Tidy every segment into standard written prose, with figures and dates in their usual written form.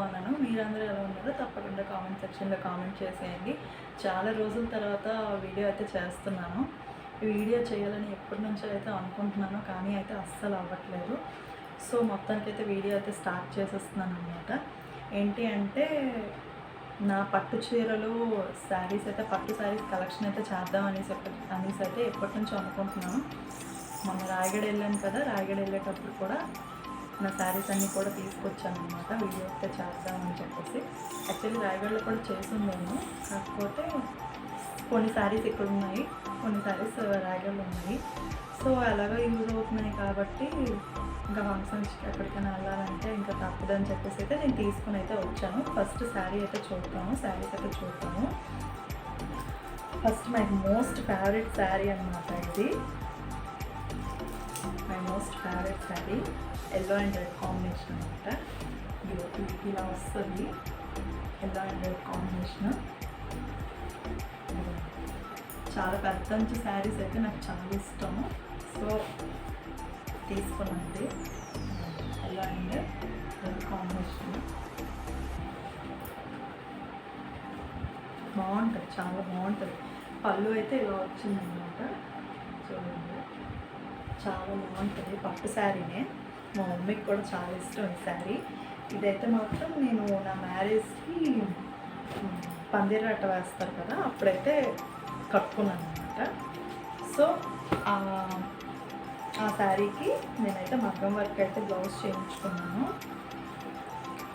బాగున్నాను. మీరందరూ ఎలా ఉన్నారో తప్పకుండా కామెంట్ సెక్షన్లో కామెంట్ చేసేయండి. చాలా రోజుల తర్వాత వీడియో అయితే చేస్తున్నాను. ఈ వీడియో చేయాలని ఎప్పటి నుంచో అయితే అనుకుంటున్నాను, కానీ అయితే అస్సలు అవ్వట్లేదు. సో మొత్తానికైతే వీడియో అయితే స్టార్ట్ చేసేస్తున్నాను అనమాట. ఏంటి అంటే నా పట్టు చీరలు శారీస్ అయితే పట్టు శారీస్ కలెక్షన్ అయితే చేద్దాం అనేసి అయితే ఎప్పటి నుంచో అనుకుంటున్నాను. మొన్న రాయగడ వెళ్ళాను కదా, రాయగడ వెళ్ళేటప్పుడు కూడా నా శారీస్ అన్నీ కూడా తీసుకొచ్చాను అనమాట. వీడియో అయితే చేద్దామని చెప్పేసి. యాక్చువల్లీ రాయగడలో కూడా చేసిందేమో, కాకపోతే కొన్ని శారీస్ ఇక్కడ ఉన్నాయి, కొన్ని శారీస్ రాయగడలో ఉన్నాయి. సో అలాగా యూజ్ అవుతున్నాయి కాబట్టి ఇంకా ఫంక్షన్స్కి ఎక్కడికైనా వెళ్ళాలంటే ఇంకా తప్పదని చెప్పేసి అయితే నేను తీసుకుని అయితే వచ్చాను. ఫస్ట్ శారీ అయితే చూద్దాము, శారీస్ అయితే చూద్దాము. First my most favourite sari అనమాట ఇది. My most favourite sari yellow and red combination అనమాట. ఇలా వస్తుంది ఎల్లో అండ్ రెడ్ కాంబినేషన్. చాలా పెద్ద మంచి శారీస్ అయితే నాకు చాలా ఇష్టము. సో తీసుకున్నది ఎల్లో అండ్ రెడ్ కాంబినేషన్. బాగుంటుంది, చాలా బాగుంటుంది. పళ్ళు అయితే ఇలా వచ్చిందనమాట, చూడండి చాలా బాగుంటుంది. పట్టు శారీనే, మా మమ్మీకి కూడా చాలా ఇష్టం ఈ శారీ. ఇదైతే మాత్రం నేను నా మ్యారేజ్కి పందిరాట వేస్తారు కదా, అప్పుడైతే కట్టుకున్నాను అనమాట. సో ఆ శారీకి నేనైతే మగ్గం వర్క్ అయితే బ్లౌజ్ చేయించుకున్నాను.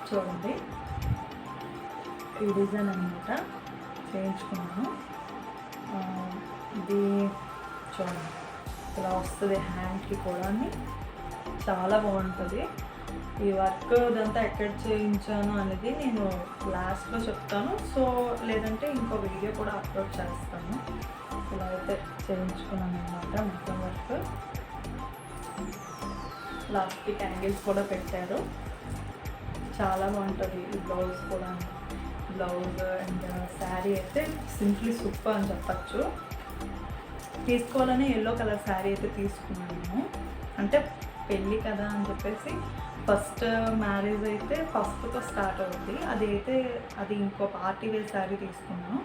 చూడండి ఈ డిజైన్ అనమాట చేయించుకున్నాను. ఇది చూడండి ఇలా వస్తుంది, హ్యాండ్కి కూడా చాలా బాగుంటుంది. ఈ వర్క్ ఇదంతా ఎక్కడ చేయించాను అనేది నేను లాస్ట్లో చెప్తాను. సో లేదంటే ఇంకో వీడియో కూడా అప్లోడ్ చేస్తాను. ఇలా అయితే చేయించుకున్నాను అనమాట మొత్తం వర్క్. లాస్ట్కి యాంగిల్స్ కూడా పెట్టారు, చాలా బాగుంటుంది. ఈ బ్లౌజ్ కూడా, బ్లౌజ్ అండ్ శారీ అయితే సింప్లీ సూపర్ అని చెప్పచ్చు. తీసుకోవాలని ఎల్లో కలర్ శారీ అయితే తీసుకున్నాను నేను. అంటే పెళ్ళి కదా అని చెప్పేసి ఫస్ట్ మ్యారేజ్ అయితే పసుపుతో స్టార్ట్ అవుతుంది, అది ఇంకో పార్టీ వేర్ శారీ తీసుకున్నాను.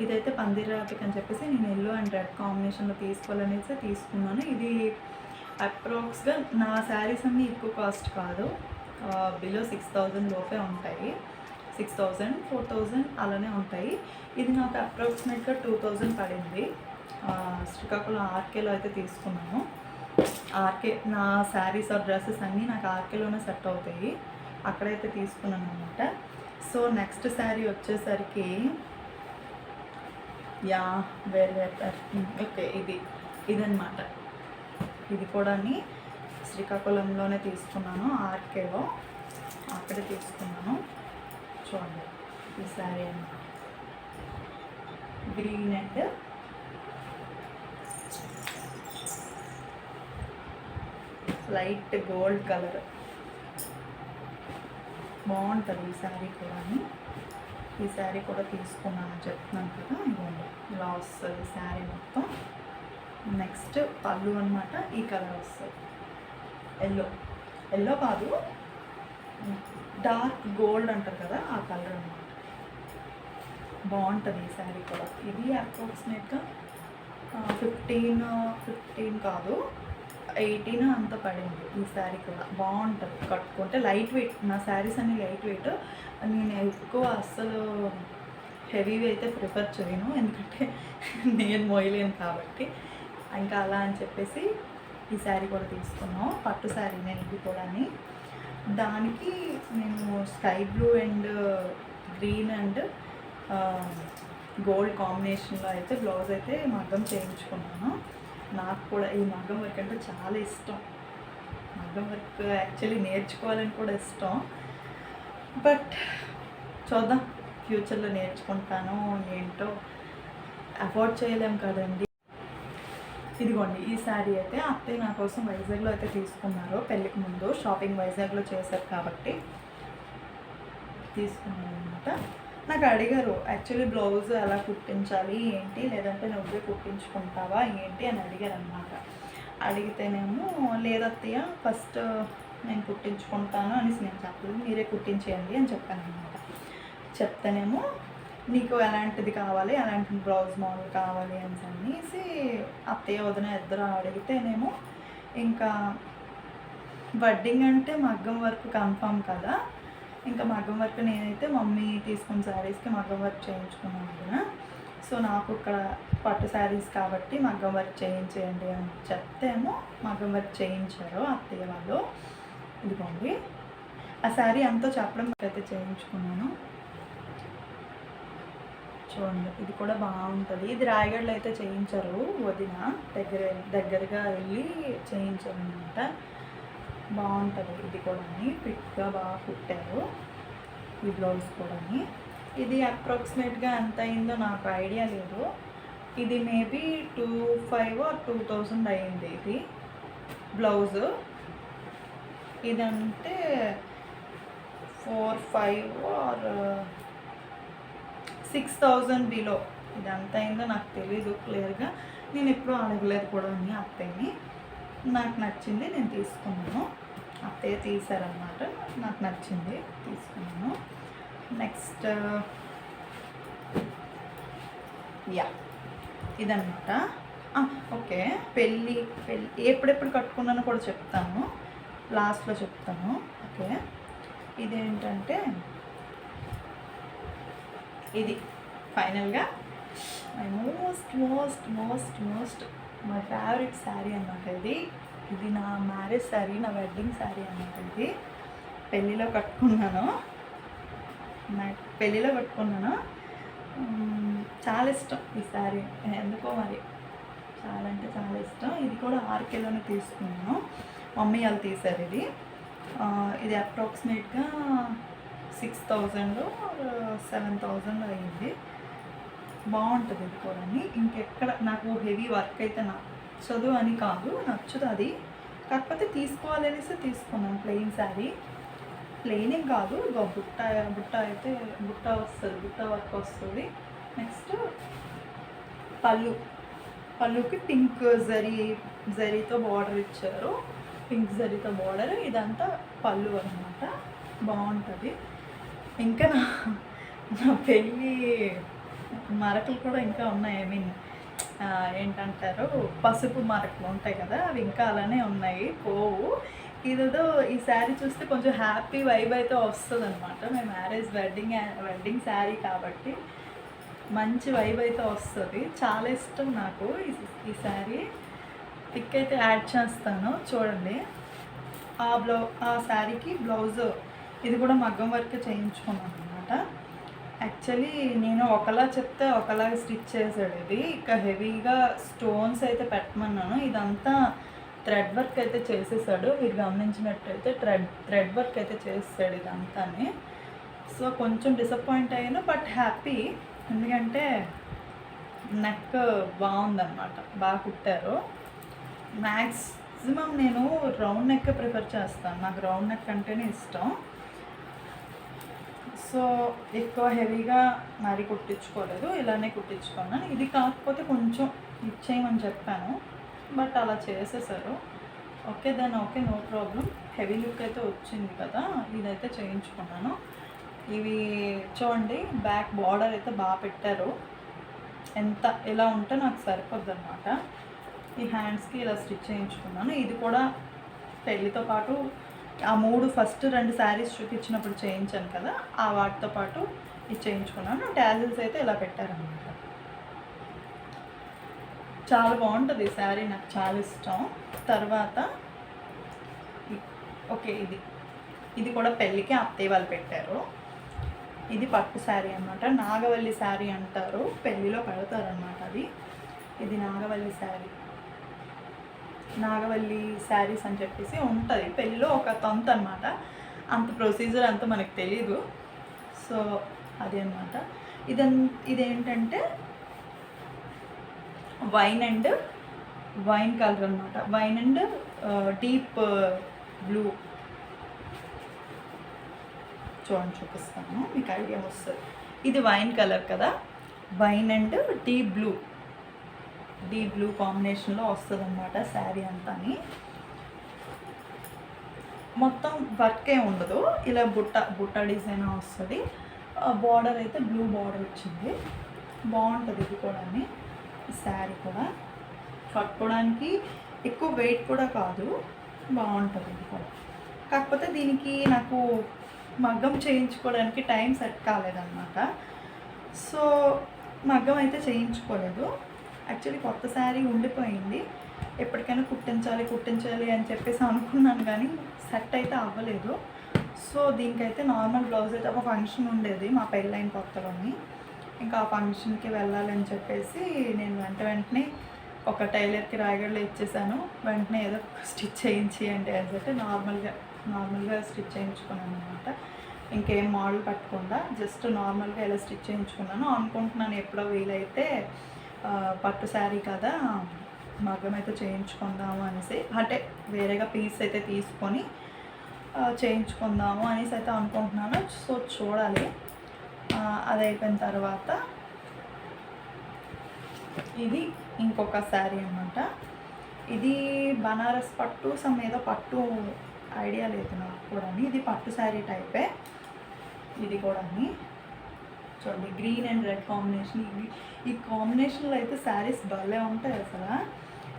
ఇదైతే పందిరాటికి అని చెప్పేసి నేను ఎల్లో అండ్ రెడ్ కాంబినేషన్లో తీసుకోవాలనేసి తీసుకున్నాను. ఇది అప్రాక్స్గా నా శారీస్ అన్నీ ఎక్కువ కాస్ట్ కాదు, బిలో 6000 లోపే ఉంటాయి. 6000, 4000 అలానే ఉంటాయి. ఇది నాకు అప్రాక్సిమేట్గా 2000 పడింది. శ్రీకాకుళం ఆర్కేలో అయితే తీసుకున్నాను. ఆర్కే నా శారీస్ ఆర్ డ్రెస్సెస్ అన్నీ నాకు ఆర్కేలోనే సెట్ అవుతాయి, అక్కడైతే తీసుకున్నాను అనమాట. సో నెక్స్ట్ శారీ వచ్చేసరికి ఓకే ఇదన్నమాట. ఇది కూడా శ్రీకాకుళంలోనే తీసుకున్నాను, ఆర్కేలో అక్కడే తీసుకున్నాను. చూడండి ఈ శారీ అన్నమాట, green and light gold colour, బాగుంటుంది ఈ శారీ కూడా. ఈ శారీ కూడా తీసుకున్నాను చెప్తున్నాను కదా, ఇవ్వండి ఇలా వస్తుంది శారీ మొత్తం. నెక్స్ట్ పళ్ళు అనమాట, ఈ కలర్ వస్తుంది, ఎల్లో కాదు డార్క్ గోల్డ్ అంటారు కదా, ఆ కలర్ అనమాట. బాగుంటుంది ఈ శారీ కూడా. ఇది అప్రాక్సిమేట్గా 15 కాదు 18 అంత పడింది. ఈ శారీ కూడా బాగుంటుంది కట్టుకుంటే, లైట్ వెయిట్. నా శారీస్ అన్ని లైట్ వెయిట్. నేను ఎక్కువ అస్సలు హెవీవి అయితే ప్రిఫర్ చేయను, ఎందుకంటే నేను మోయలేను కాబట్టి. ఇంకా అలా అని చెప్పేసి ఈ శారీ కూడా తీసుకున్నాం. పట్టు శారీనే ఇది కూడా. దానికి నేను sky blue and green and gold కాంబినేషన్లో అయితే బ్లౌజ్ అయితే మగ్గం చేయించుకున్నాను. నాకు కూడా ఈ మగ్గం వర్క్ అంటే చాలా ఇష్టం. మగ్గం వర్క్ యాక్చువల్లీ నేర్చుకోవాలని కూడా ఇష్టం, బట్ చూద్దాం ఫ్యూచర్లో నేర్చుకుంటాను. ఏంటో అఫోర్డ్ చేయలేం కదండి. ఇదిగోండి ఈ శారీ అయితే అత్తయ్య నా కోసం వైజాగ్లో అయితే తీసుకున్నారు. పెళ్ళికి ముందు షాపింగ్ వైజాగ్లో చేశారు కాబట్టి తీసుకున్నాను అనమాట. నాకు అడిగారు యాక్చువల్లీ బ్లౌజ్ ఎలా కుట్టించాలి ఏంటి, లేదంటే నువ్వే కుట్టించుకుంటావా ఏంటి అని అడిగారు అనమాట. అడిగితేనేమో లేదత్తయ్య ఫస్ట్ నేను కుట్టించుకుంటాను అనేసి నేను చెప్పలేదు, మీరే కుట్టించేయండి అని చెప్పాను అనమాట. చెప్తానేమో నీకు ఎలాంటిది కావాలి, ఎలాంటి బ్లౌజ్ మోడల్ కావాలి అనేసి అత్తయ్య వదిన ఇద్దరు అడిగితేనేమో ఇంకా వెడ్డింగ్ అంటే మగ్గం వర్క్ కన్ఫామ్ కదా, ఇంకా మగ్గం వర్క్ నేనైతే మమ్మీ తీసుకున్న శారీస్కి మగ్గం వర్క్ చేయించుకున్నాను కదా. సో నాకు ఇక్కడ పట్టు శారీస్ కాబట్టి మగ్గం వర్క్ చేయించేయండి అని చెప్తేమో మగ్గం వర్క్ చేయించారు అత్తయ్య వాళ్ళు. ఇదిగోండి ఆ శారీ అంతా చెప్పడం అయితే చేయించుకున్నాను. చూడండి ఇది కూడా బాగుంటుంది. ఇది రాయగడలో అయితే చేయించారు వదిన, దగ్గరగా వెళ్ళి చేయించారు అనమాట. బాగుంటుంది ఇది కూడా, ఫిట్గా బాగా కుట్టారు ఈ బ్లౌజ్ కూడా. ఇది అప్రాక్సిమేట్గా ఎంత అయిందో నాకు ఐడియా లేదు, ఇది మేబీ 2500 or 2000 అయింది ఇది బ్లౌజు. ఇదంటే 4-5 or 6000 బిలో. ఇది ఎంత అయిందో నాకు తెలీదు క్లియర్గా, నేను ఎప్పుడూ అడగలేదు కూడా అత్తయ్యని. నాకు నచ్చింది నేను తీసుకున్నాను, అత్తయ్య తీసారనమాట, నాకు నచ్చింది తీసుకున్నాను. నెక్స్ట్ ఇదన్నమాట. ఓకే, పెళ్ళి ఎప్పుడెప్పుడు కట్టుకున్నానో కూడా చెప్తాను, లాస్ట్లో చెప్తాను. ఓకే, ఇదేంటంటే ఇది ఫైనల్గా my most my favourite sari అన్నమాట. ఇది నా మ్యారేజ్ శారీ, నా వెడ్డింగ్ శారీ అన్నమాట. ఇది పెళ్ళిలో కట్టుకున్నాను, చాలా ఇష్టం ఈ శారీ, ఎందుకో మరి చాలా అంటే చాలా ఇష్టం. ఇది కూడా ఆర్కేలోనే తీసుకున్నాను, మమ్మీ వాళ్ళు తీశారు. ఇది అప్రాక్సిమేట్గా 6000 or 7000 అయ్యింది. బాగుంటుంది ఇది కూడా. ఇంకెక్కడ నాకు హెవీ వర్క్ అయితే నచ్చదు అని కాదు, నచ్చుతుంది, కాకపోతే తీసుకోవాలనేసి తీసుకున్నాను. ప్లెయిన్ శారీ, ప్లెయిన్ ఏం కాదు, బుట్ట అయితే బుట్ట వస్తుంది, బుట్ట వర్క్ వస్తుంది. నెక్స్ట్ పళ్ళుకి పింక్ జరీతో బార్డర్ ఇచ్చారు, పింక్ జరీతో బార్డర్. ఇదంతా పళ్ళు అన్నమాట, బాగుంటుంది. ఇంకా నా పెళ్ళి మరకలు కూడా ఇంకా ఉన్నాయి, ఐ మీన్ ఏంటంటారు పసుపు మరకలు ఉంటాయి కదా, అవి ఇంకా అలానే ఉన్నాయి, పోవు. ఇదేదో ఈ శారీ చూస్తే కొంచెం హ్యాపీ వైబ్ అయితే వస్తుంది అనమాట. మేము మ్యారేజ్ వెడ్డింగ్ శారీ కాబట్టి మంచి వైబ్ అయితే వస్తుంది, చాలా ఇష్టం నాకు ఈ శారీ. పిక్ అయితే యాడ్ చేస్తాను చూడండి. ఆ శారీకి బ్లౌజ్ ఇది కూడా మగ్గం వర్క్ చేయించుకున్నాను అనమాట. యాక్చువల్లీ నేను ఒకలా చెప్తే ఒకలాగా స్టిచ్ చేశాడు. ఇది ఇక హెవీగా స్టోన్స్ అయితే పెట్టమన్నాను, ఇదంతా థ్రెడ్ వర్క్ అయితే చేసేసాడు. మీరు గమనించినట్టయితే థ్రెడ్ వర్క్ అయితే చేసేసాడు ఇదంతానే. సో కొంచెం డిసప్పాయింట్ అయ్యాను, బట్ హ్యాపీ, ఎందుకంటే నెక్ బాగుందన్నమాట, బాగా కుట్టారు. మ్యాక్సిమం నేను రౌండ్ నెక్ ప్రిఫర్ చేస్తాను, నాకు రౌండ్ నెక్ అంటేనే ఇష్టం. సో ఎక్కువ హెవీగా మరీ కుట్టించుకోలేదు, ఇలానే కుట్టించుకున్నాను. ఇది కాకపోతే కొంచెం ఇచ్చేయమని చెప్పాను, బట్ అలా చేసేసారు. Okay then okay, no problem. Heavy look అయితే వచ్చింది కదా, ఇదైతే చేయించుకున్నాను. ఇవి చూడండి, బ్యాక్ బార్డర్ అయితే బాగా పెట్టారు, ఎంత ఇలా ఉంటే నాకు సరిపోద్ది అనమాట. ఈ హ్యాండ్స్కి ఇలా స్టిచ్ చేయించుకున్నాను. ఇది కూడా పెళ్ళితో పాటు ఆ ఫస్ట్ 2 శారీస్ చూపించినప్పుడు చేయించాను కదా, ఆ వాటితో పాటు ఇది చేయించుకున్నాను. టాజిల్స్ అయితే ఇలా పెట్టారనమాట. చాలా బాగుంటుంది ఈ శారీ, నాకు చాలా ఇష్టం. తర్వాత ఓకే, ఇది కూడా పెళ్ళికి అత్తయ్య వాళ్ళు పెట్టారు. ఇది పట్టు శారీ అన్నమాట, నాగవల్లి శారీ అంటారు, పెళ్ళిలో పెడతారనమాట ఇది నాగవల్లి శారీ. నాగవల్లి శారీస్ అని చెప్పేసి ఉంటుంది పెళ్ళిలో ఒక తంతు అనమాట, అంత ప్రొసీజర్ అంతా మనకు తెలీదు. సో అది అనమాట. ఇదేంటంటే వైన్ కలర్ అనమాట, వైన్ అండ్ డీప్ బ్లూ. చూడండి, చూపిస్తాను, మీకు ఐడియా వస్తుంది. ఇది వైన్ కలర్ కదా, వైన్ అండ్ డీప్ బ్లూ కాంబినేషన్లో వస్తుంది అనమాట శారీ అంతా. మొత్తం వర్కే ఉండదు, ఇలా బుట్ట డిజైన్ వస్తుంది. బార్డర్ అయితే బ్లూ బార్డర్ వచ్చింది. బాగుంటుంది ఇది కూడా. శారీ కూడా కట్టుకోవడానికి ఎక్కువ వెయిట్ కూడా కాదు, బాగుంటుంది ఇది కూడా. కాకపోతే దీనికి నాకు మగ్గం చేయించుకోవడానికి టైం సెట్ కాలేదన్నమాట. సో మగ్గం అయితే చేయించుకోలేదు. యాక్చువల్లీ కొత్త శారీ ఉండిపోయింది, ఎప్పటికైనా కుట్టించాలి అని చెప్పేసి అనుకున్నాను, కానీ సెట్ అయితే అవ్వలేదు. సో దీనికైతే నార్మల్ బ్లౌజ్ అయితే ఒక ఫంక్షన్ ఉండేది మా పెళ్ళైన కొత్తలోని. ఇంకా ఆ ఫంక్షన్కి వెళ్ళాలని చెప్పేసి నేను వెంటనే ఒక టైలర్కి రాయగడలో ఇచ్చేసాను. వెంటనే ఏదో స్టిచ్ చేయించి అంటే అని చెప్పి నార్మల్గా స్టిచ్ చేయించుకున్నాను అనమాట. ఇంకేం మోడల్ పట్టకుండా జస్ట్ నార్మల్గా ఎలా స్టిచ్ చేయించుకున్నాను. అనుకుంటున్నాను ఎప్పుడో వీలైతే పట్టు శారీ కదా మగ్గం అయితే చేయించుకుందాము అనేసి, అంటే వేరేగా పీస్ అయితే తీసుకొని చేయించుకుందాము అనేసి అయితే అనుకుంటున్నాను. సో చూడాలి. అది అయిపోయిన తర్వాత ఇది ఇంకొక శారీ అన్నమాట. ఇది బనారస్ పట్టు ఏదో పట్టు ఐడియా లేదు నాకు కూడా. ఇది పట్టు శారీ టైపే ఇది కూడా. చూడండి, గ్రీన్ అండ్ రెడ్ కాంబినేషన్. ఈ కాంబినేషన్లో అయితే శారీస్ భలే ఉంటాయి అసలు.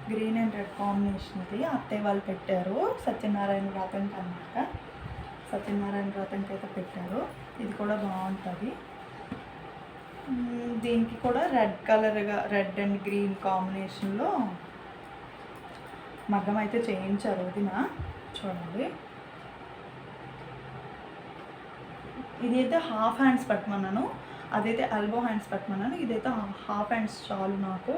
గ్రీన్ అండ్ రెడ్ కాంబినేషన్ ఇది అత్తయ్య వాళ్ళు పెట్టారు సత్యనారాయణ వ్రతంకి అన్నమాట. సత్యనారాయణ వ్రతంకి అయితే పెట్టారు. ఇది కూడా బాగుంటుంది. దీనికి కూడా రెడ్ అండ్ గ్రీన్ కాంబినేషన్లో మగ్గం అయితే చేయించారు వదిన. చూడండి, ఇదైతే హాఫ్ హ్యాండ్స్ పట్టమన్నాను, అదైతే ఎల్బో హ్యాండ్స్ పట్టమన్నాను. ఇదైతే హాఫ్ హ్యాండ్స్ చాలు నాకు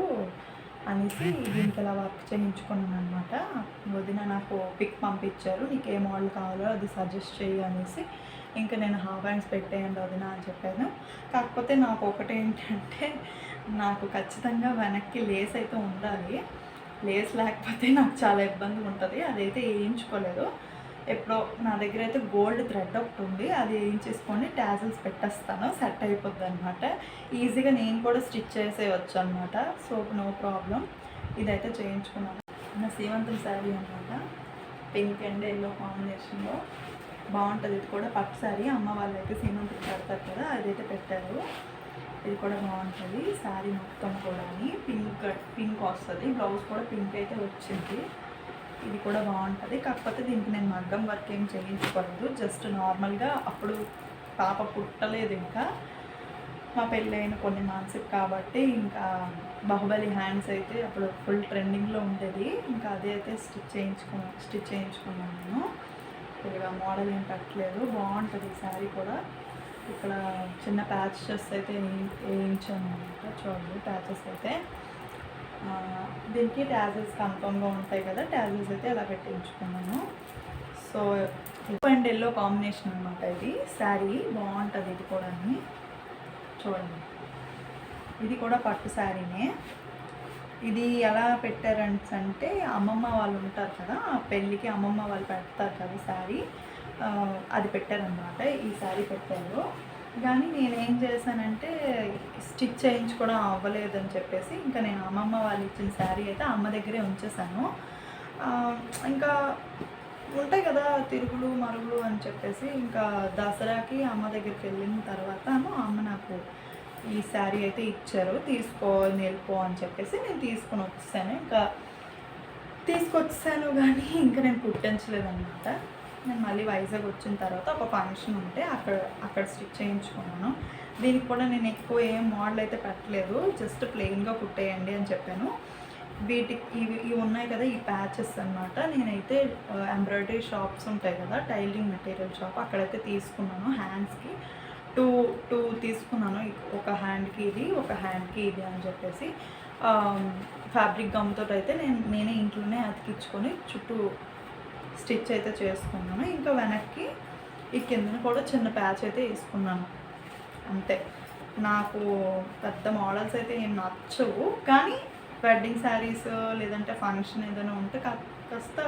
అనేసి దీనికి ఇలా వర్క్ చేయించుకున్నాను అనమాట. వదిన నాకు పిక్ పంపించారు, నీకు ఏ మోడల్ కావాలో అది సజెస్ట్ చేయి అనేసి. ఇంకా నేను హాఫ్ హ్యాండ్స్ పెట్టేయండి వదిన అని చెప్పాను. కాకపోతే నాకు ఒకటి ఏంటంటే, నాకు ఖచ్చితంగా వెనక్కి లేస్ అయితే ఉండాలి. లేస్ లేకపోతే నాకు చాలా ఇబ్బంది ఉంటుంది. అదైతే వేయించుకోలేదు. ఎప్పుడో నా దగ్గర అయితే గోల్డ్ థ్రెడ్ ఒకటి ఉంది, అది వేయించేసుకొని టాజిల్స్ పెట్టేస్తాను, సెట్ అయిపోద్ది అనమాట. ఈజీగా నేను కూడా స్టిచ్ చేసేయచ్చు అనమాట. So no problem. ఇదైతే చేయించుకున్నాను. నా సీమంతం శారీ అనమాట, పింక్ అండ్ ఎల్లో కాంబినేషన్లో బాగుంటుంది. ఇది కూడా పట్టు శారీ, అమ్మ వాళ్ళు అయితే సీమంతం పెడతారు కదా, అదైతే పెట్టారు. ఇది కూడా బాగుంటుంది. శారీ మొత్తం కూడా పింక్ వస్తుంది, బ్లౌజ్ కూడా పింక్ అయితే వచ్చింది. ఇది కూడా బాగుంటుంది. కాకపోతే దీనికి నేను మగ్గం వర్క్ ఏం చేయించుకోలేదు, జస్ట్ నార్మల్గా అప్పుడు పాప పుట్టలేదు, ఇంకా మా పెళ్ళైన కొన్ని మంత్స్కి కాబట్టి ఇంకా బాహుబలి హ్యాండ్స్ అయితే అప్పుడు ఫుల్ ట్రెండింగ్లో ఉండేది. ఇంకా అదే అయితే స్టిచ్ చేయించుకున్నాను నేను. ఇక మోడల్ ఏం పెట్టలేదు. బాగుంటుంది ఈ శారీ కూడా. ఇక్కడ చిన్న ప్యాచెస్ అయితే వేయించాను అనమాట. చూడండి, ప్యాచెస్ అయితే దీనికి ట్యాజిల్స్ కన్ఫర్మ్గా ఉంటాయి కదా, ట్యాజిల్స్ అయితే అలా పెట్టించుకున్నాను. సో అండ్ ఎల్లో కాంబినేషన్ అనమాట ఇది శారీ. బాగుంటుంది ఇది కూడా. చూడండి, ఇది కూడా పట్టు శారీనే. ఇది ఎలా పెట్టారంటే, అమ్మమ్మ వాళ్ళు ఉంటారు కదా, పెళ్ళికి అమ్మమ్మ వాళ్ళు పెడతారు కదా శారీ, అది పెట్టారనమాట. ఈ శారీ పెట్టారు. కానీ నేనేం చేశానంటే, స్టిచ్ చేయించుకోవడం అవ్వలేదని చెప్పేసి ఇంకా నేను అమ్మమ్మ వాళ్ళు ఇచ్చిన శారీ అయితే అమ్మ దగ్గరే ఉంచేసాను. ఇంకా ఉంటాయి కదా తిరుగులు మరుగులు అని చెప్పేసి, ఇంకా దసరాకి అమ్మ దగ్గరికి వెళ్ళిన తర్వాత అమ్మ నాకు ఈ శారీ అయితే ఇచ్చారు, తీసుకో వెళ్ళిపో అని చెప్పేసి నేను తీసుకొని వచ్చేసాను. ఇంకా తీసుకొచ్చేసాను కానీ ఇంకా నేను కుట్టించలేదన్నమాట. నేను మళ్ళీ వైజాగ్ వచ్చిన తర్వాత ఒక ఫంక్షన్ ఉంటే అక్కడ స్టిచ్ చేయించుకున్నాను. దీనికి కూడా నేను ఎక్కువ ఏం మోడల్ అయితే పెట్టలేదు, జస్ట్ ప్లెయిన్గా కుట్టేయండి అని చెప్పాను. ఇవి ఉన్నాయి కదా ఈ ప్యాచెస్ అనమాట. నేనైతే ఎంబ్రాయిడరీ షాప్స్ ఉంటాయి కదా, టైలరింగ్ మెటీరియల్ షాప్, అక్కడైతే తీసుకున్నాను. హ్యాండ్స్కి టూ తీసుకున్నాను, ఒక హ్యాండ్కి ఇది, ఒక హ్యాండ్కి ఇది అని చెప్పేసి. ఫ్యాబ్రిక్ గమ్తో అయితే నేనే ఇంట్లోనే అతికించుకొని చుట్టూ స్టిచ్ అయితే చేసుకున్నాను. ఇంకా వెనక్కి ఈ కిందన కూడా చిన్న ప్యాచ్ అయితే వేసుకున్నాను అంతే. నాకు పెద్ద మోడల్స్ అయితే ఏం నచ్చవు, కానీ వెడ్డింగ్ శారీస్ లేదంటే ఫంక్షన్ ఏదైనా ఉంటే కాస్త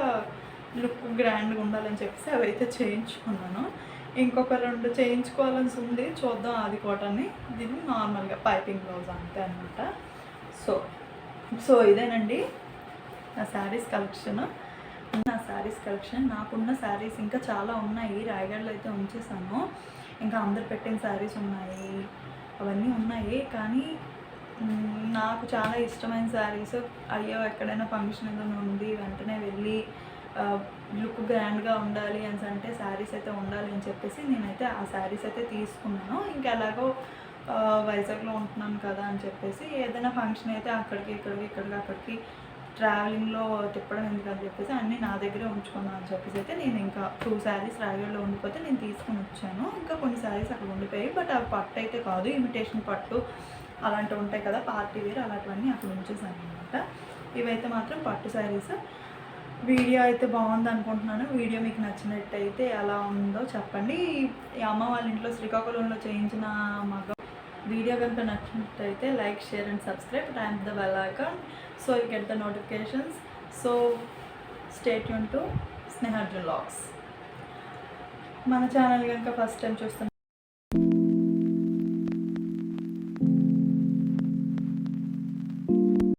లుక్ గ్రాండ్గా ఉండాలని చెప్పేసి అవి అయితే చేయించుకున్నాను. ఇంకొక 2 చేయించుకోవాలని ఉంది, చూద్దాం. అది కోటని దీన్ని నార్మల్గా పైపింగ్ బ్లౌజ్ అంతే అనమాట. సో ఇదేనండి నా శారీస్ కలెక్షన్. నా శారీస్ కలెక్షన్. నాకున్న శారీస్ ఇంకా చాలా ఉన్నాయి, రాయగడలో అయితే ఉంచేసాను. ఇంకా అందరు పెట్టిన శారీస్ ఉన్నాయి, అవన్నీ ఉన్నాయి. కానీ నాకు చాలా ఇష్టమైన శారీస్, అయ్యో ఎక్కడైనా ఫంక్షన్ ఏదైనా ఉంది వెంటనే వెళ్ళి లుక్ గ్రాండ్గా ఉండాలి అని అంటే శారీస్ అయితే ఉండాలి అని చెప్పేసి నేనైతే ఆ శారీస్ అయితే తీసుకున్నాను. ఇంకా ఎలాగో వైజాగ్లో ఉంటున్నాను కదా అని చెప్పేసి ఏదైనా ఫంక్షన్ అయితే అక్కడికి ట్రావెలింగ్లో తిప్పడం ఎందుకని చెప్పేసి అన్నీ నా దగ్గరే ఉంచుకున్నాను అని చెప్పేసి అయితే నేను ఇంకా 2 శారీస్ రాయగడలో ఉండిపోతే నేను తీసుకుని వచ్చాను. ఇంకా కొన్ని శారీస్ అక్కడ ఉండిపోయాయి, బట్ అవి పట్టు అయితే కాదు, ఇమిటేషన్ పట్టు అలాంటివి ఉంటాయి కదా, పార్టీ వేర్, అలాంటివన్నీ అక్కడ ఉంచేసాను అనమాట. ఇవైతే మాత్రం పట్టు శారీస్. వీడియో అయితే బాగుంది అనుకుంటున్నాను. వీడియో మీకు నచ్చినట్టయితే ఎలా ఉందో చెప్పండి. ఈ అమ్మ వాళ్ళ ఇంట్లో శ్రీకాకుళంలో చేయించిన మగ వీడియో కనుక నచ్చినట్టయితే like, share and subscribe, time the bell icon so you get the notifications. So stay tuned to Sneharjun vlogs. మన ఛానల్ కనుక ఫస్ట్ టైం చూస్తున్న